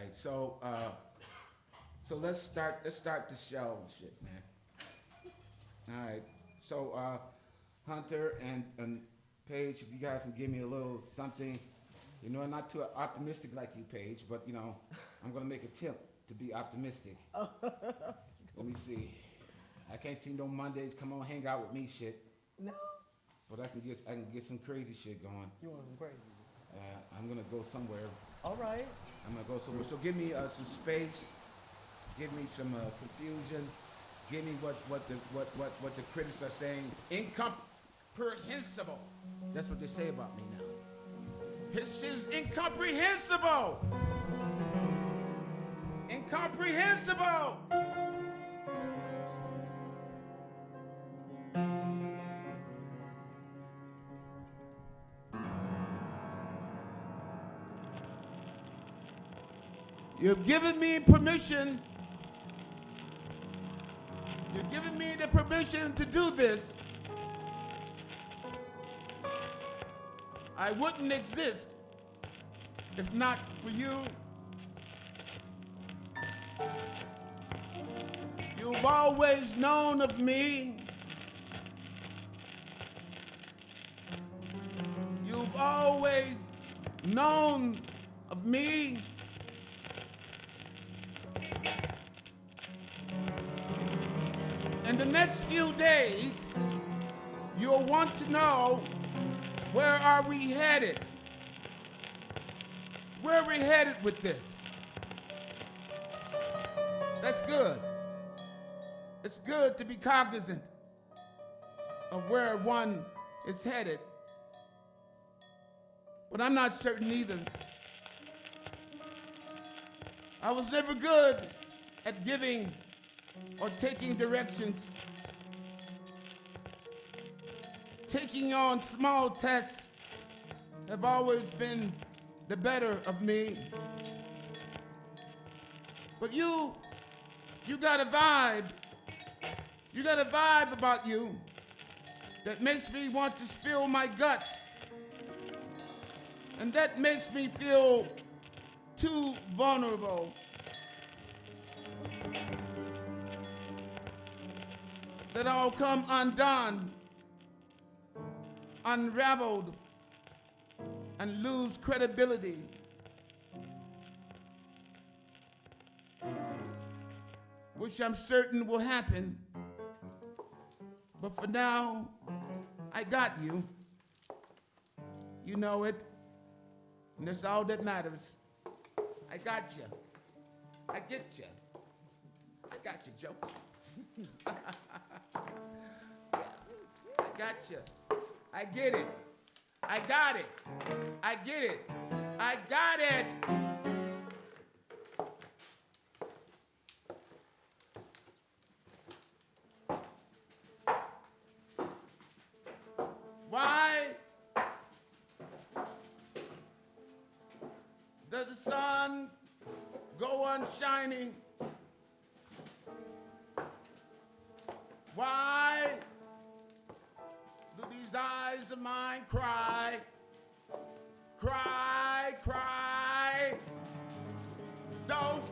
right, so let's start the show, shit, man. All right, so Hunter and Paige, if you guys can give me a little something, you know, I'm not too optimistic like you, Paige, but you know, I'm gonna make a attempt to be optimistic. Let me see. I can't see no Mondays. Come on, hang out with me, shit. No. But I can get some crazy shit going. You want some crazy? I'm gonna go somewhere. All right. I'm gonna go somewhere. So give me some space. Give me some confusion. Give me what the critics are saying. Incomprehensible. That's what they say about me now. His shit is incomprehensible. Incomprehensible. You've given me permission. You've given me the permission to do this. I wouldn't exist if not for you. You've always known of me. You've always known of me. In the next few days, you'll want to know, where are we headed? Where are we headed with this? That's good. It's good to be cognizant of where one is headed. But I'm not certain either. I was never good at giving or taking directions. Taking on small tests have always been the better of me. But you got a vibe. You got a vibe about you that makes me want to spill my guts. And that makes me feel too vulnerable. That I'll come undone, unraveled, and lose credibility. Which I'm certain will happen. But for now, I got you. You know it. And that's all that matters. I got you. I get you. I got your jokes. I got you. I get it. I got it. I get it. I got it. Why does the sun go on shining? Why do these eyes of mine cry? Cry, cry. Don't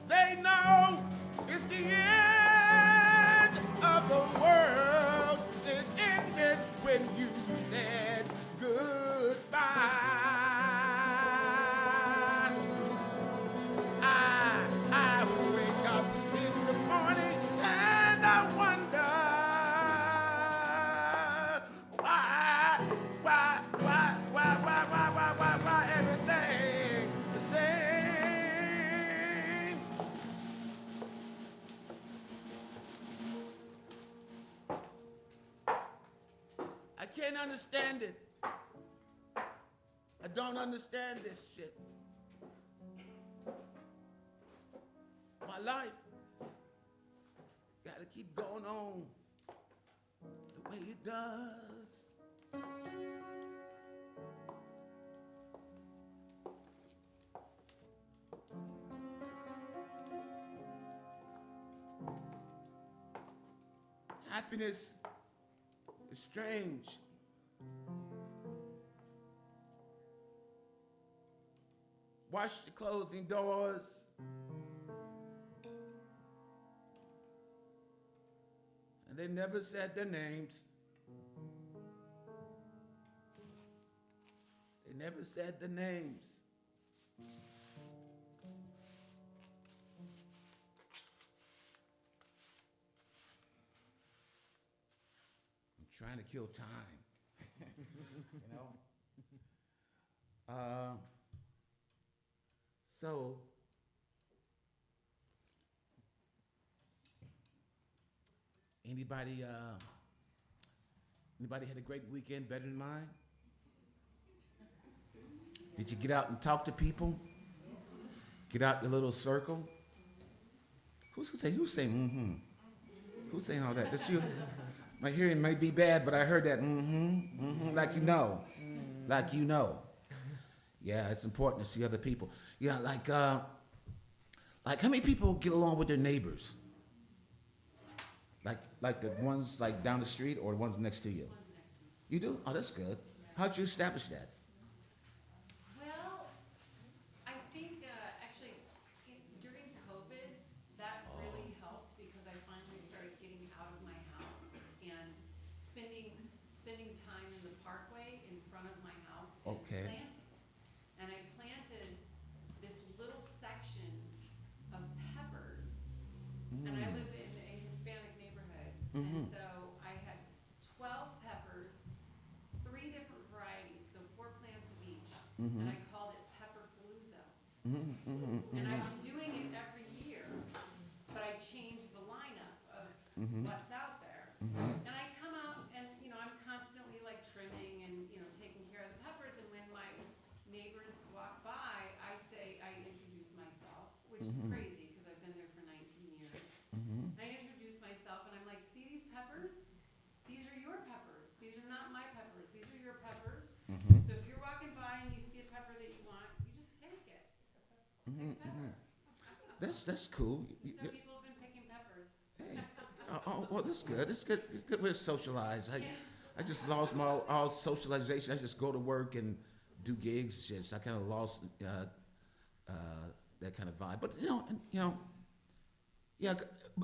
they know it's the end of the world? It ended when you said goodbye. I wake up in the morning and I wonder why everything the same. I can't understand it. I don't understand this shit. My life gotta keep going on the way it does. Happiness is strange. Watch the closing doors And they never said their names. They never said the names. I'm trying to kill time. You know? So, anybody had a great weekend better than mine? Did you get out and talk to people? Get out your little circle? Who's saying mm-hmm? Who's saying all that? That's you. My hearing might be bad, but I heard that like you know. Like you know. Yeah, it's important to see other people. Yeah, like how many people get along with their neighbors? Like the ones like down the street or the ones next to you? Ones next to me. You do? Oh, that's good. How'd you establish that? Well, I think actually during COVID, that really helped because I finally started getting out of my house and spending time in the parkway in front of my house and Okay. planting. And I planted this little section of peppers, and I live in a Hispanic neighborhood, and so I had 12 peppers, 3 different varieties, so 4 plants of each, and I called it Pepperpalooza. And I've been doing it every year, but I changed the lineup of what's out there. And I come out and, I'm constantly like trimming and, taking care of the peppers, and when my neighbors walk by, I introduce myself, which is crazy because I've been there for 19 years. I introduce myself and I'm like, see these peppers? These are your peppers. These are not my peppers. These are your peppers. So if you're walking by and you see a pepper that you want, you just take it. Take a pepper. That's cool. So people have been picking peppers. Hey. Well, that's good. It's good. It's good way to socialize. I just lost my all socialization. I just go to work and do gigs and shit. So I kind of lost that kind of vibe. But yeah.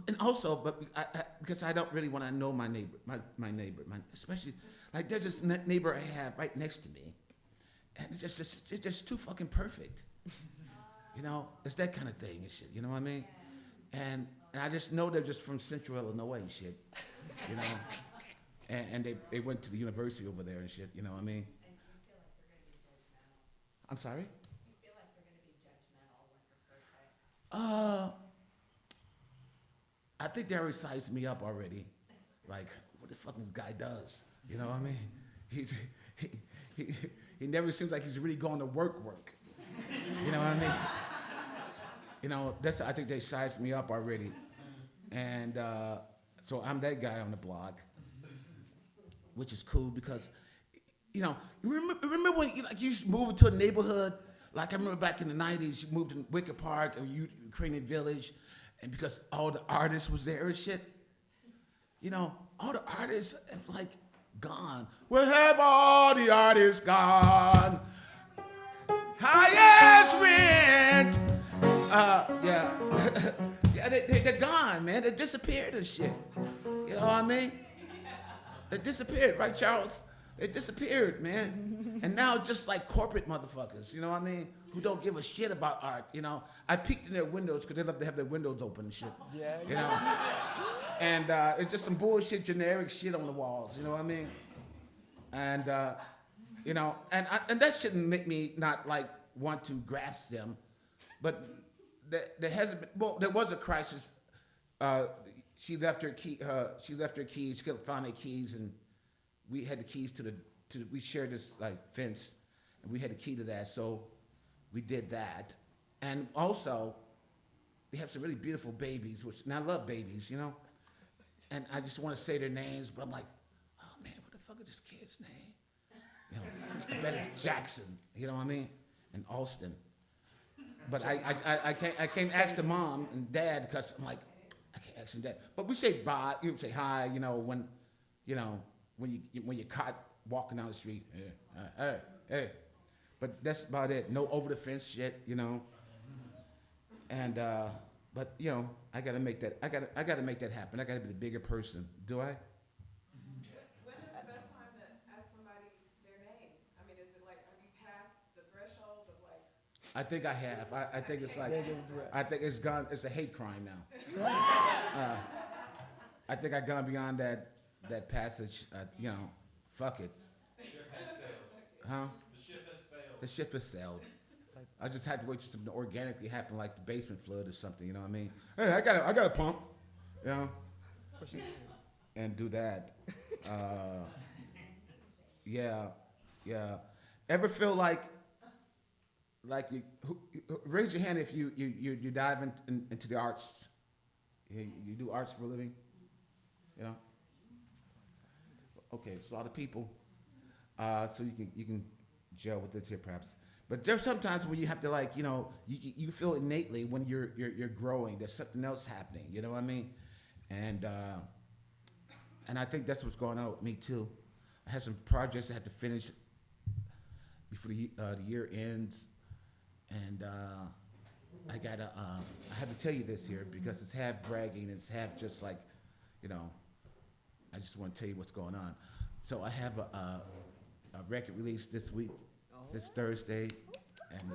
And also, but because I don't really want to know my neighbor, especially like there's this neighbor I have right next to me, and it's just too fucking perfect. It's that kind of thing and shit. You know what I mean? And I just know they're just from Central Illinois and shit. And they went to the university over there and shit. You know what I mean? And you feel like they're going to be judgmental. I'm sorry? You feel like they're going to be judgmental when your birthday. I think they already sized me up already. Like, what the fuck this guy does? You know what I mean? He never seems like he's really going to work. You know what I mean? I think they sized me up already. And so I'm that guy on the block, which is cool because, remember when you moved into a neighborhood? Like I remember back in the 90s, you moved in Wicker Park or Ukrainian Village, and because all the artists was there and shit, all the artists have like gone. Where have all the artists gone? Highest rent. Yeah. Yeah, they're gone, man. They disappeared and shit. You know what I mean? They disappeared, right, Charles? They disappeared, man. And now just like corporate motherfuckers, you know what I mean? Who don't give a shit about art, I peeked in their windows because they love to have their windows open and shit. Yeah. And it's just some bullshit, generic shit on the walls, you know what I mean? And, and that shouldn't make me not like want to grasp them. But there hasn't been, well, there was a crisis. She left her key. She left her keys. She found her keys, and we had the keys to we shared this like fence, and we had the key to that. So we did that, and also we have some really beautiful babies, and I love babies, And I just want to say their names, but I'm like, oh man, what the fuck is this kid's name? I bet it's Jackson. You know what I mean? And Alston. But I can't ask the mom and dad because I'm like, I can't ask them dad. But we say bye, you say hi, when you're caught walking down the street. Yeah. Hey. But that's about it. No over the fence shit, And And but you know, I gotta make that. I gotta make that happen. I gotta be the bigger person. Do I? When is the best time to ask somebody their name? I mean, is it like, have you passed the threshold of like, I think I have. I think it's like. I think it's gone. It's a hate crime now. I think I've gone beyond that passage. You know, fuck it. Huh? The ship has sailed. I just had to wait for something to organically happen, like the basement flood or something. You know what I mean? Hey, I got a pump. You know, and do that. Yeah. Ever feel like you raise your hand if you dive into the arts? You do arts for a living. You know. Okay, it's a lot of people. So you can gel with this here perhaps. But there's sometimes when you have to like, you know, you feel innately when you're growing. There's something else happening. You know what I mean? And I think that's what's going on with me too. I have some projects I have to finish before the year ends, and I have to tell you this here because it's half bragging and it's half just like, you know, I just want to tell you what's going on. So I have a record release this week. This Thursday, and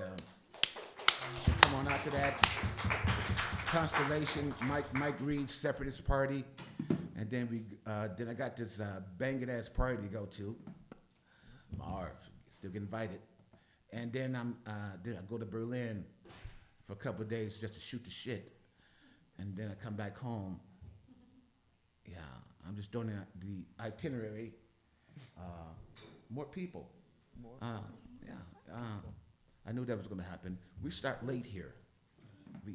should come on out to that. Constellation, Mike Reed's Separatist Party, and then I got this banging ass party to go to. Marv, still get invited, and then I go to Berlin for a couple of days just to shoot the shit, and then I come back home. Yeah, I'm just doing the itinerary. More people. I knew that was going to happen. We start late here.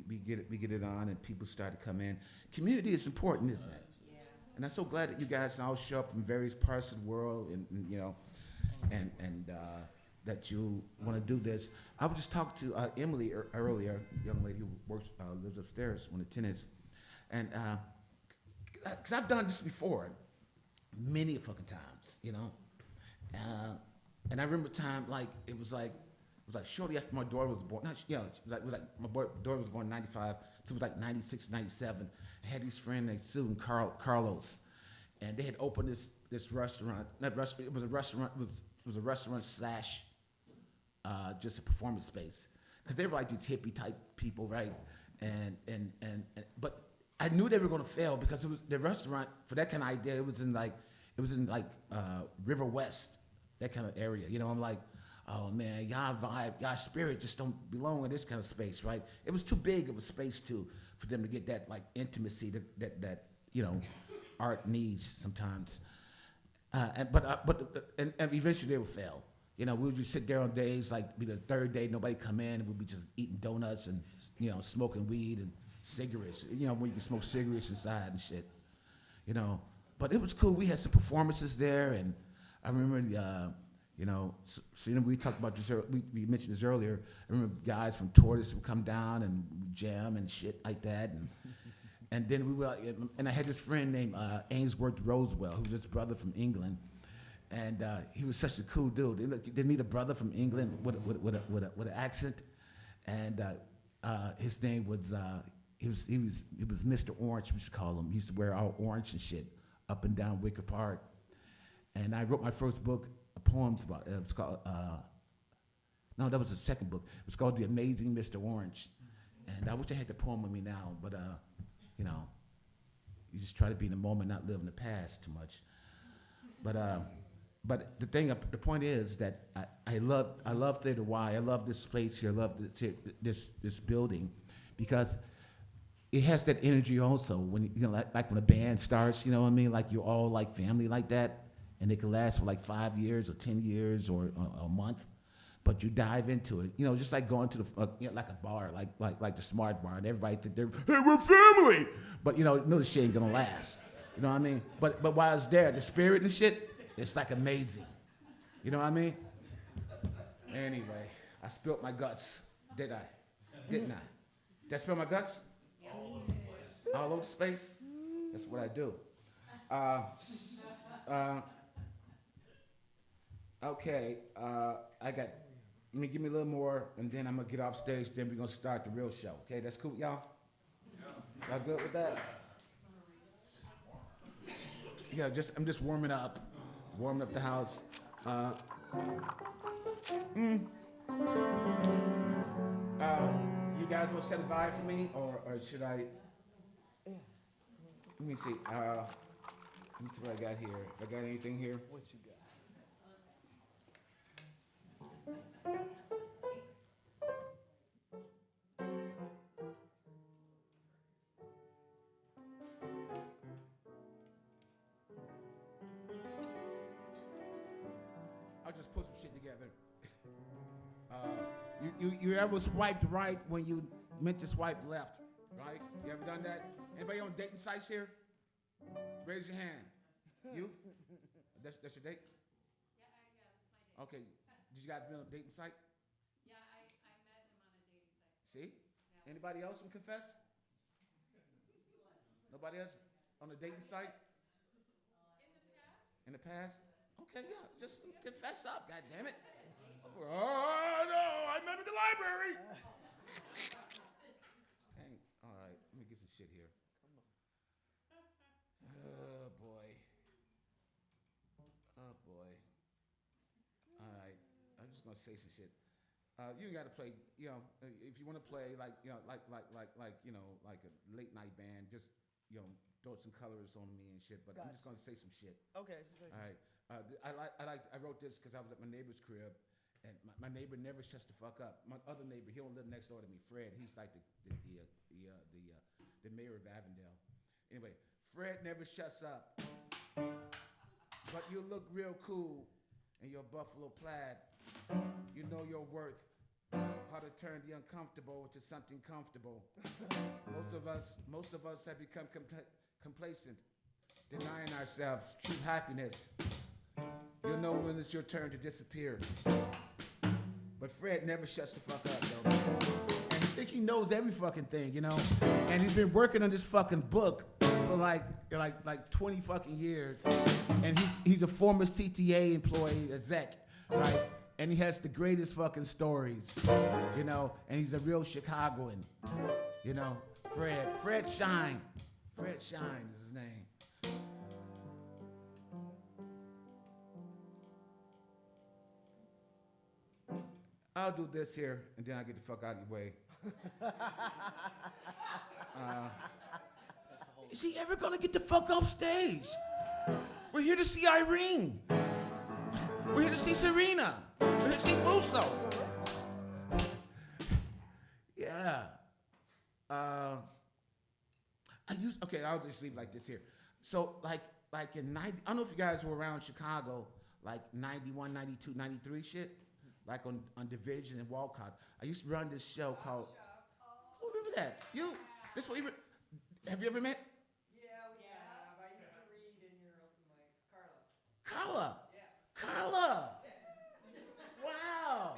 We get it on, and people start to come in. Community is important, isn't it? Yeah. And I'm so glad that you guys all show up from various parts of the world, and you know, and that you want to do this. I was just talking to Emily earlier, young lady who works lives upstairs, one of the tenants, and because I've done this before, many fucking times, you know. And I remember a time it was like shortly after my daughter was born. My daughter was born in '95, so it was like '96, '97. I had these friends named Sue and Carlos, and they had opened this restaurant. Not restaurant. It was a restaurant. It was a restaurant slash just a performance space, because they were like these hippie type people, right? But I knew they were going to fail because it was the restaurant for that kind of idea. It was in River West. That kind of area, you know. I'm like, oh man, y'all vibe, y'all spirit just don't belong in this kind of space, right? It was too big of a space for them to get that like intimacy that you know, art needs sometimes. But eventually they would fail. You know, we would just sit there on days like be the third day, nobody come in, and we'd be just eating donuts and you know smoking weed and cigarettes. You know, when you can smoke cigarettes inside and shit. You know, but it was cool. We had some performances there, and I remember, you know, so, you know, we talked about this. We mentioned this earlier. I remember guys from Tortoise would come down and jam and shit like that, and then we were. And I had this friend named Ainsworth Rosewell, who was his brother from England, and he was such a cool dude. They meet a brother from England with an accent, and his name was he was Mr. Orange. We used to call him. He used to wear all orange and shit up and down Wicker Park. And I wrote my first book of poems about it. It was called, no, that was the second book. It was called The Amazing Mr. Orange. And I wish I had the poem with me now, but, you know, you just try to be in the moment, not live in the past too much. But the point is that I love Theater Y. I love this place here. I love this building because it has that energy also. When you know, like when a band starts, you know what I mean? Like you're all like family like that. And it can last for like 5 years or 10 years or a month, but you dive into it. You know, just like going to the you know, like a bar, like the Smart Bar, and everybody think they're hey, we're family, but you know the shit ain't gonna last. You know what I mean? But while it's there, the spirit and shit, it's like amazing. You know what I mean? Anyway, I spilled my guts, did I? Didn't I? Did I spill my guts? Yeah. All over the space. That's what I do. Okay, I got give me a little more, and then I'm gonna get off stage. Then we're gonna start the real show. Okay, that's cool, y'all. Y'all good with that? Yeah, I'm just warming up the house. You guys will set a vibe for me, or should I? Let me see. Let me see what I got here. If I got anything here. What you got? I'll just put some shit together. You ever swiped right when you meant to swipe left, right? You ever done that? Anybody on dating sites here? Raise your hand. You? That's your date? Yeah, that's my date. Okay. Did you guys be on a dating site? Yeah, I met him on a dating site. See? Yeah. Anybody else can confess? Nobody else on a dating site? In the past? Okay, yeah. Just confess up, God damn it. Oh no, I met him at the library. Okay, all right. Let me get some shit here. Oh boy. Oh boy. All right. I'm just gonna say some shit. You gotta play. You know, if you want to play like you know, like you know, like a late night band, just you know, throw some colors on me and shit. But I'm just gonna say some shit. Okay. All right. I wrote this because I was at my neighbor's crib, and my neighbor never shuts the fuck up. My other neighbor, he don't live next door to me, Fred. He's like the mayor of Avondale. Anyway, Fred never shuts up, but you look real cool in your buffalo plaid. You know your worth. How to turn the uncomfortable into something comfortable. Most of us have become complacent, denying ourselves true happiness. You'll know when it's your turn to disappear. But Fred never shuts the fuck up, though. And he think he knows every fucking thing, you know? And he's been working on this fucking book for like 20 fucking years. And he's a former CTA employee, a Zec, right? And he has the greatest fucking stories, you know? And he's a real Chicagoan, you know? Fred Shine. Fred Shine is his name. I'll do this here, and then I'll get the fuck out of your way. Is he ever gonna get the fuck off stage? We're here to see Irene. We're here to see Serena. We're here to see Musso. Yeah. Okay, I'll just leave it like this here. So, like in 90, I don't know if you guys were around Chicago, like 91, 92, 93 shit. Like on Division and Walcott. I used to run this show called. Who remember that? You? This what you have you ever met? Yeah, we have. I used to read in your open mics. Carla. Yeah. Carla. Wow.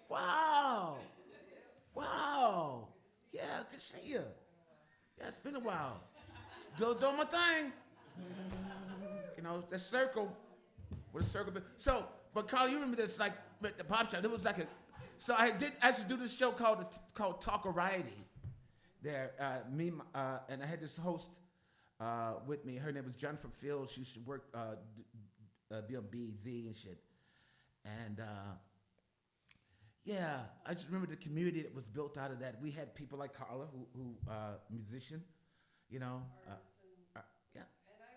Wow. Wow. Yeah, good to see you. Yeah, it's been a while. Still doing my thing. You know, the circle. What a circle. But Carl, you remember this, like, at the pop shop, it was like so I used to do this show called Talkariety there, and I had this host with me. Her name was Jennifer Fields. She used to work, be on BZ and shit. And, yeah, I just remember the community that was built out of that. We had people like Carla, who musician, you know. Yeah. And I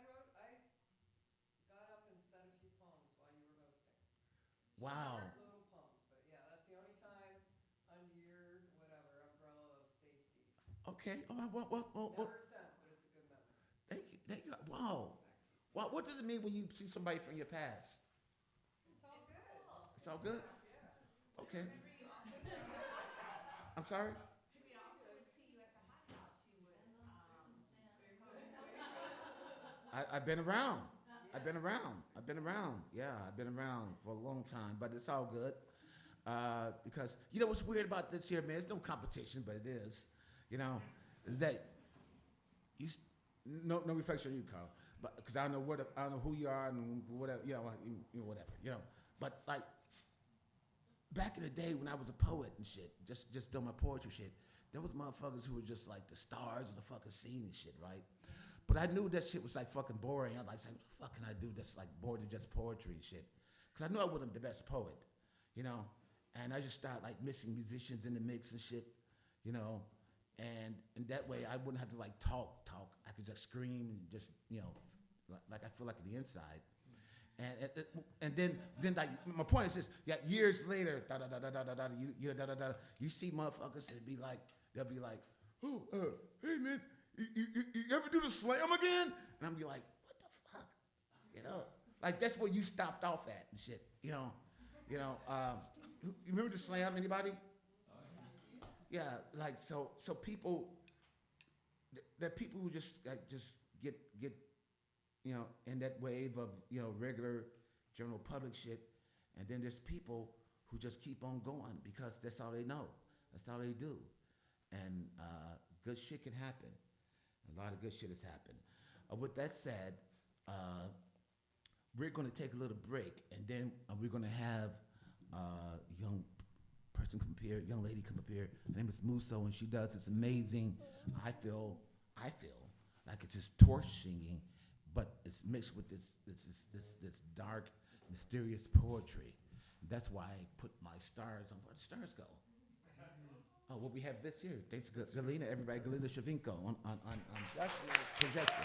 got up and said a few poems while you were hosting. Wow. Little poems, but yeah, that's the only time under your whatever umbrella of safety. Okay. All right. Well. Never since, but it's a good memory. Thank you. Wow. Wow. What does it mean when you see somebody from your past? It's all good. It's all good? Okay. I'm sorry? We also would see you at the hot house. You would, I've been around. I've been around. Yeah, I've been around for a long time, but it's all good. Because, you know what's weird about this here, man? It's no competition, but it is. You know, that no reflection on you, Carl. But because I don't know who you are and whatever, you know, whatever, you know. But like back in the day when I was a poet and shit, just doing my poetry shit, there was motherfuckers who were just like the stars of the fucking scene and shit, right? But I knew that shit was like fucking boring. I was like, saying, what the fuck can I do that's like more than just poetry and shit? Because I knew I wasn't the best poet, you know? And I just started like mixing musicians in the mix and shit, you know? And that way I wouldn't have to like talk. I could just scream and just, you know, like I feel like on the inside. And then like my point is this: yeah, years later, you see motherfuckers that be like, they'll be like, oh, hey man, you ever do the slam again? And I'm be like, what the fuck, you know? Like that's where you stopped off at and shit, you know. You remember the slam? Anybody? Yeah, like so people. There are people who just like just get you know, in that wave of, you know, regular general public shit. And then there's people who just keep on going because that's all they know. That's all they do. And good shit can happen. A lot of good shit has happened. With that said, we're going to take a little break, and then we're going to have a young person come up here, young lady come up here. Her name is Musso, and she does this amazing, I feel like it's just torch singing, but it's mixed with this dark, mysterious poetry. That's why I put my stars on. Where the stars go? Oh, well, we have this here. Thanks to Galina, everybody. Galina Shavinko on projector.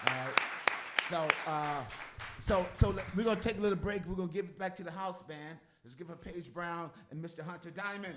All right. So we're gonna take a little break. We're gonna give it back to the house band. Let's give her Paige Brown and Mr. Hunter Diamond.